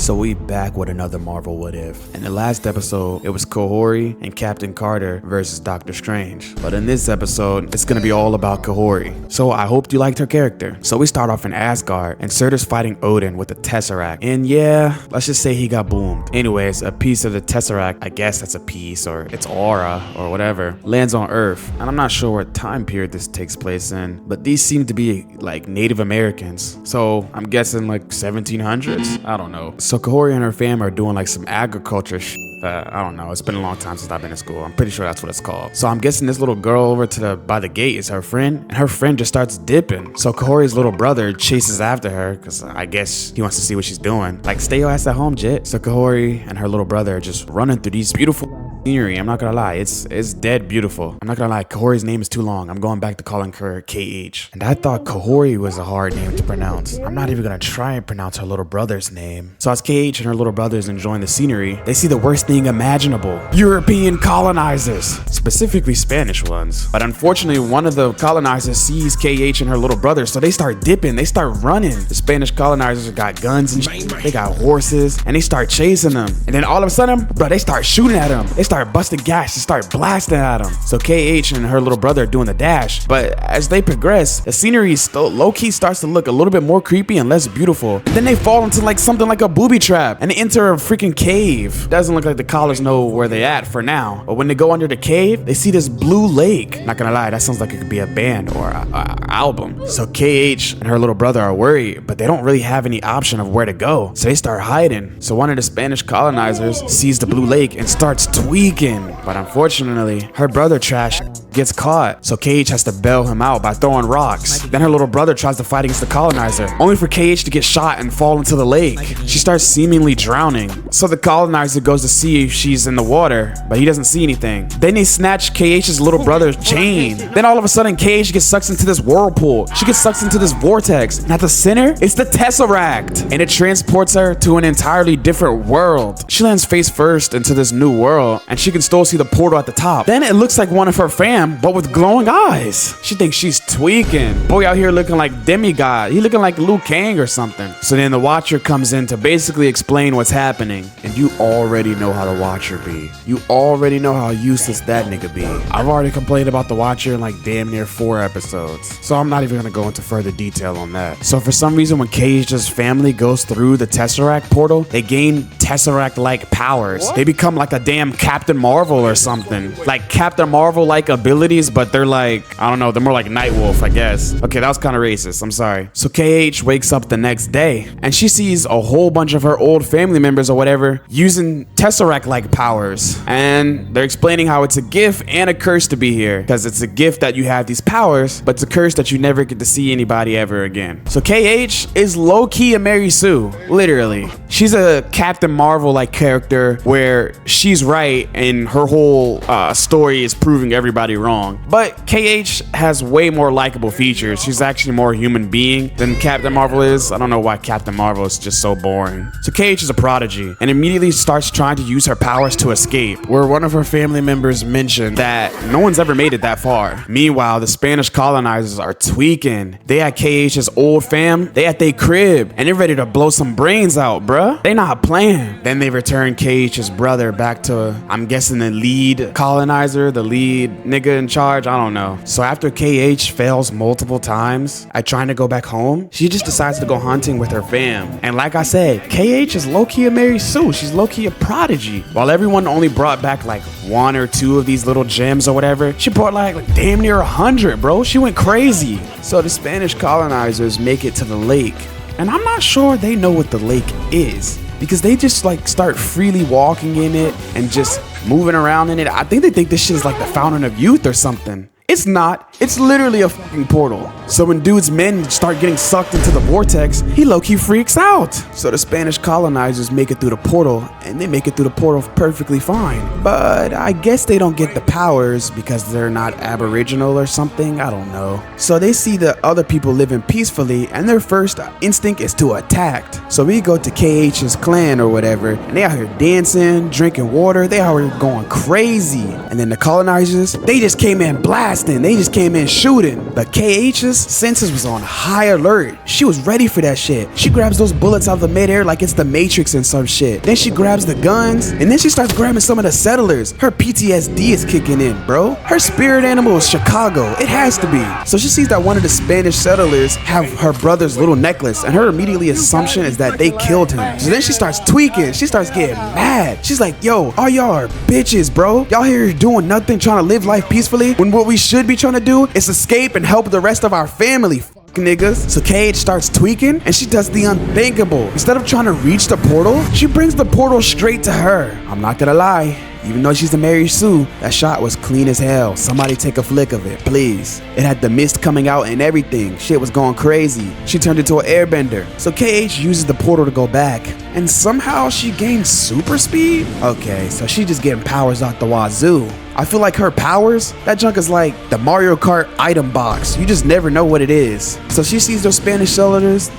So we back with another Marvel What If. In the last episode, it was Kahhori and Captain Carter versus Doctor Strange. But in this episode, it's gonna be all about Kahhori. So I hope you liked her character. So we start off in Asgard, and Surtur's fighting Odin with the tesseract. And yeah, let's just say he got boomed. Anyways, a piece of the tesseract, I guess that's a piece or its aura or whatever, lands on Earth. And I'm not sure what time period this takes place in, but these seem to be like Native Americans. So I'm guessing like 1700s? I don't know. So Kahhori and her fam are doing like some agriculture I don't know. It's been a long time since I've been in school. I'm pretty sure that's what it's called. So I'm guessing this little girl over to by the gate is her friend, and her friend just starts dipping. So Kahhori's little brother chases after her because I guess he wants to see what she's doing. Like, stay your ass at home, Jet. So Kahhori and her little brother are just running through these beautiful scenery. I'm not gonna lie, it's dead beautiful. I'm not gonna lie, Kahhori's name is too long. I'm going back to calling her KH. And I thought Kahhori was a hard name to pronounce. I'm not even gonna try and pronounce her little brother's name. So as KH and her little brothers enjoying the scenery, they see the worst thing imaginable: European colonizers, specifically Spanish ones. But unfortunately, one of the colonizers sees KH and her little brother, so they start dipping, they start running. The Spanish colonizers got guns and they got horses, and they start chasing them. And then all of a sudden, bro, they start shooting at them. They start busting gas and start blasting at them. So KH and her little brother are doing the dash. But as they progress, the scenery still low-key starts to look a little bit more creepy and less beautiful. And then they fall into like something like a booby trap, and they enter a freaking cave. Doesn't look like the college know where they at for now. But when they go under the cave, they see this blue lake. Not gonna lie, that sounds like it could be a band or a album. So KH and her little brother are worried, but they don't really have any option of where to go. So they start hiding. So one of the Spanish colonizers sees the blue lake and starts tweaking. But unfortunately, her brother trash gets caught. So KH has to bail him out by throwing rocks. Then her little brother tries to fight against the colonizer, only for KH to get shot and fall into the lake. She starts seemingly drowning. So the colonizer goes to see if she's in the water, but he doesn't see anything. Then they snatch KH's little brother's chain. Then all of a sudden, KH gets sucked into this whirlpool. She gets sucked into this vortex. And at the center, it's the tesseract. And it transports her to an entirely different world. She lands face first into this new world, and she can still see the portal at the top. Then it looks like one of her fam, but with glowing eyes. She thinks she's tweaking. Boy out here looking like demigod. He looking like Liu Kang or something. So then the Watcher comes in to basically explain what's happening. And you already know how the Watcher be. You already know how useless that nigga be. I've already complained about the Watcher in like damn near 4 episodes. So I'm not even gonna go into further detail on that. So for some reason, when KH's family goes through the Tesseract portal, they gain Tesseract-like powers. What? They become like a damn Captain Marvel or something. Like Captain Marvel-like abilities, but they're like, I don't know, they're more like Nightwolf, I guess. Okay, that was kind of racist, I'm sorry. So KH wakes up the next day, and she sees a whole bunch of her old family members or whatever using Tesseract-like powers. And they're explaining how it's a gift and a curse to be here, because it's a gift that you have these powers, but it's a curse that you never get to see anybody ever again. So KH is low-key a Mary Sue, literally. She's a Captain Marvel-like character where she's right and her whole story is proving everybody wrong. But KH has way more likable features. She's actually more human being than Captain Marvel is. I don't know why Captain Marvel is just so boring. So KH is a prodigy and immediately starts trying to use her powers to escape, where one of her family members mentioned that no one's ever made it that far. Meanwhile, the Spanish colonizers are tweaking. They at KH's old fam, they at their crib, and they're ready to blow some brains out, bruh. They not playing. Then they return KH's brother back to, I'm guessing, the lead colonizer, the lead nigga in charge, I don't know. So after KH fails multiple times at trying to go back home, she just decides to go hunting with her fam. And like I said, KH is low-key a Mary Sue. She's low-key a prodigy. While everyone only brought back like 1 or 2 of these little gems or whatever, she brought like damn near 100, bro. She went crazy. So the Spanish colonizers make it to the lake, and I'm not sure they know what the lake is, because they just like start freely walking in it and just moving around in it. I think they think this shit is like the fountain of youth or something. It's not. It's literally a fucking portal. So when dude's men start getting sucked into the vortex, he low-key freaks out. So the Spanish colonizers make it through the portal, and they make it through the portal perfectly fine. But I guess they don't get the powers because they're not aboriginal or something. I don't know. So they see the other people living peacefully, and their first instinct is to attack. So we go to KH's clan or whatever, and they out here dancing, drinking water. They out here going crazy. And then the colonizers, they just came in blast blasting. They just came in shooting. But KH's senses was on high alert. She was ready for that shit. She grabs those bullets out of the midair like it's the Matrix and some shit. Then she grabs the guns, and then she starts grabbing some of the settlers. Her PTSD is kicking in, bro. Her spirit animal is Chicago. It has to be. So she sees that one of the Spanish settlers have her brother's little necklace, and her immediately assumption is that they killed him. So then she starts tweaking. She starts getting mad. She's like, yo, all y'all are bitches, bro. Y'all here doing nothing, trying to live life peacefully, when what we should be trying to do is escape and help the rest of our family. Niggas. So KH starts tweaking, and she does the unthinkable. Instead of trying to reach the portal, she brings the portal straight to her. I'm not gonna lie, even though she's a Mary Sue, that shot was clean as hell. Somebody take a flick of it, please. It had the mist coming out and everything. Shit was going crazy. She turned into an airbender. So KH uses the portal to go back, and somehow she gains super speed? Okay, so she just getting powers out the wazoo. I feel like her powers, that junk is like the Mario Kart item box. You just never know what it is. So she sees those Spanish settlers.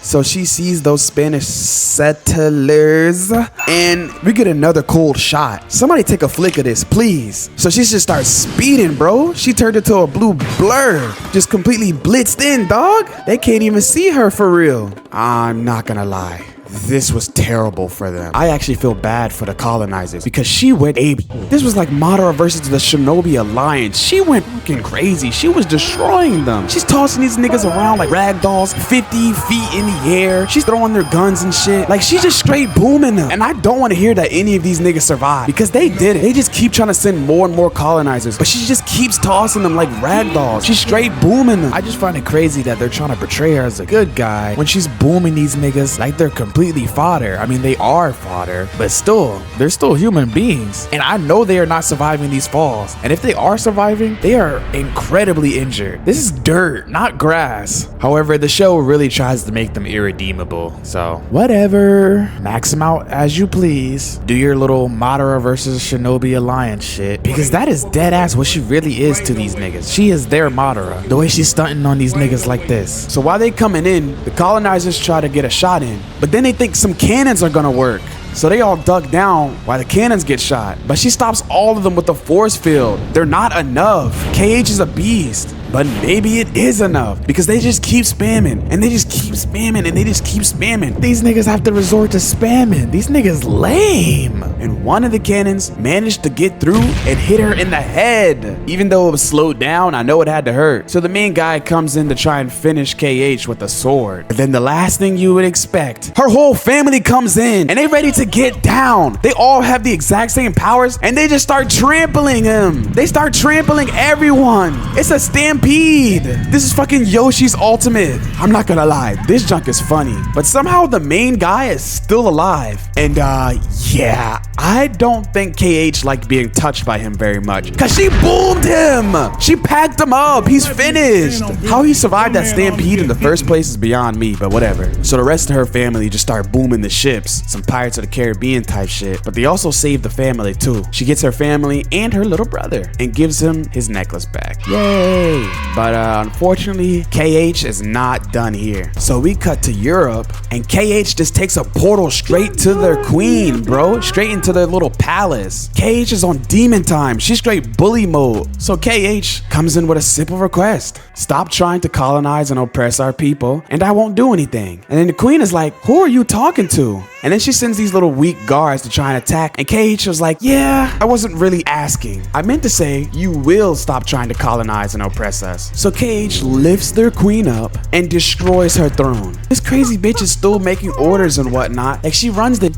So she sees those Spanish settlers, and we get another cold shot. Somebody take a flick of this, please. So she just starts speeding, bro. She turned into a blue blur. Just completely blitzed in, dog. They can't even see her for real. I'm not gonna lie. This was terrible for them. I actually feel bad for the colonizers because she went ape. This was like Madara versus the Shinobi Alliance. She went fucking crazy. She was destroying them. She's tossing these niggas around like rag dolls, 50 feet in the air. She's throwing their guns and shit. Like, she's just straight booming them. And I don't want to hear that any of these niggas survive, because they did it. They just keep trying to send more and more colonizers, but she just keeps tossing them like rag dolls. She's straight booming them. I just find it crazy that they're trying to portray her as a good guy when she's booming these niggas like they're completely fodder. I mean, they are fodder, but still, they're still human beings. And I know they are not surviving these falls. And if they are surviving, they are incredibly injured. This is dirt, not grass. However, the show really tries to make them irredeemable. So, whatever. Max them out as you please. Do your little Madara versus Shinobi Alliance shit. Because that is dead ass what she really is to these niggas. She is their Madara. The way she's stunting on these niggas like this. So while they coming in, the colonizers try to get a shot in. But then they think some cannons are gonna work. So they all duck down while the cannons get shot. But she stops all of them with the force field. They're not enough. KH is a beast. But maybe it is enough, because they just keep spamming, and they just keep spamming, and they just keep spamming. These niggas have to resort to spamming. These niggas lame. And one of the cannons managed to get through and hit her in the head. Even though it was slowed down, I know it had to hurt. So the main guy comes in to try and finish KH with a sword. But then the last thing you would expect, her whole family comes in, and they ready to get down. They all have the exact same powers, and they just start trampling him. They start trampling everyone. It's a stampede. This is fucking Yoshi's ultimate. I'm not gonna lie, this junk is funny, but somehow the main guy is still alive. And yeah, I don't think KH liked being touched by him very much, cause she boomed him. She packed him up. He's finished. How he survived that stampede in the first place is beyond me, but whatever. So the rest of her family just start booming the ships, some Pirates of the Caribbean type shit, but they also save the family too. She gets her family and her little brother and gives him his necklace back. Yay. But unfortunately, KH is not done here. So we cut to Europe, and KH just takes a portal straight to their queen, bro. Straight into their little palace. KH is on demon time. She's straight bully mode. So KH comes in with a simple request. Stop trying to colonize and oppress our people, and I won't do anything. And then the queen is like, who are you talking to? And then she sends these little weak guards to try and attack, and KH was like, yeah, I wasn't really asking. I meant to say, you will stop trying to colonize and oppress us. So KH lifts their queen up and destroys her throne. This crazy bitch is still making orders and whatnot. Like, she runs the...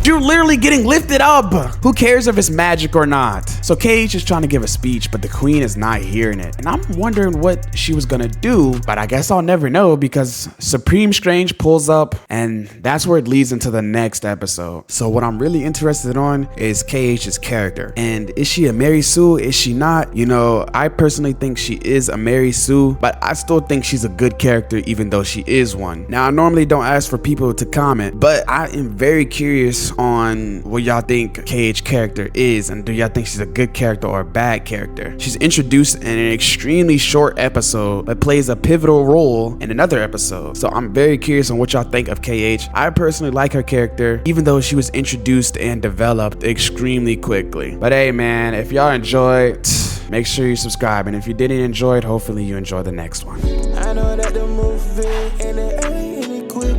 You're literally getting lifted up. Who cares if it's magic or not? So KH is trying to give a speech, but the queen is not hearing it. And I'm wondering what she was gonna do, but I guess I'll never know, because Supreme Strange pulls up, and that's where it leads into the next episode. So what I'm really interested on is KH's character. And is she a Mary Sue? Is she not? You know, I personally think she is a Mary Sue, but I still think she's a good character even though she is one. Now, I normally don't ask for people to comment, but I am very curious on what y'all think KH character is, and do y'all think she's a good character or a bad character? She's introduced in an extremely short episode, but plays a pivotal role in another episode. So I'm very curious on what y'all think of KH. I personally like her character. character, even though she was introduced and developed extremely quickly. But hey man, if y'all enjoyed, make sure you subscribe, and if you didn't enjoy it, hopefully you enjoy the next one. I know that the movie and it ain't quick.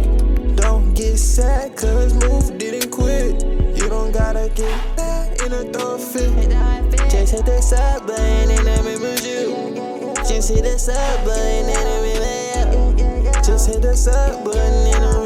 Don't get sad cause move didn't quit. You don't gotta get mad in a throw fit. Just hit the sub button and I remember you. Just hit the sub button and I remember you. Just hit the sub button and I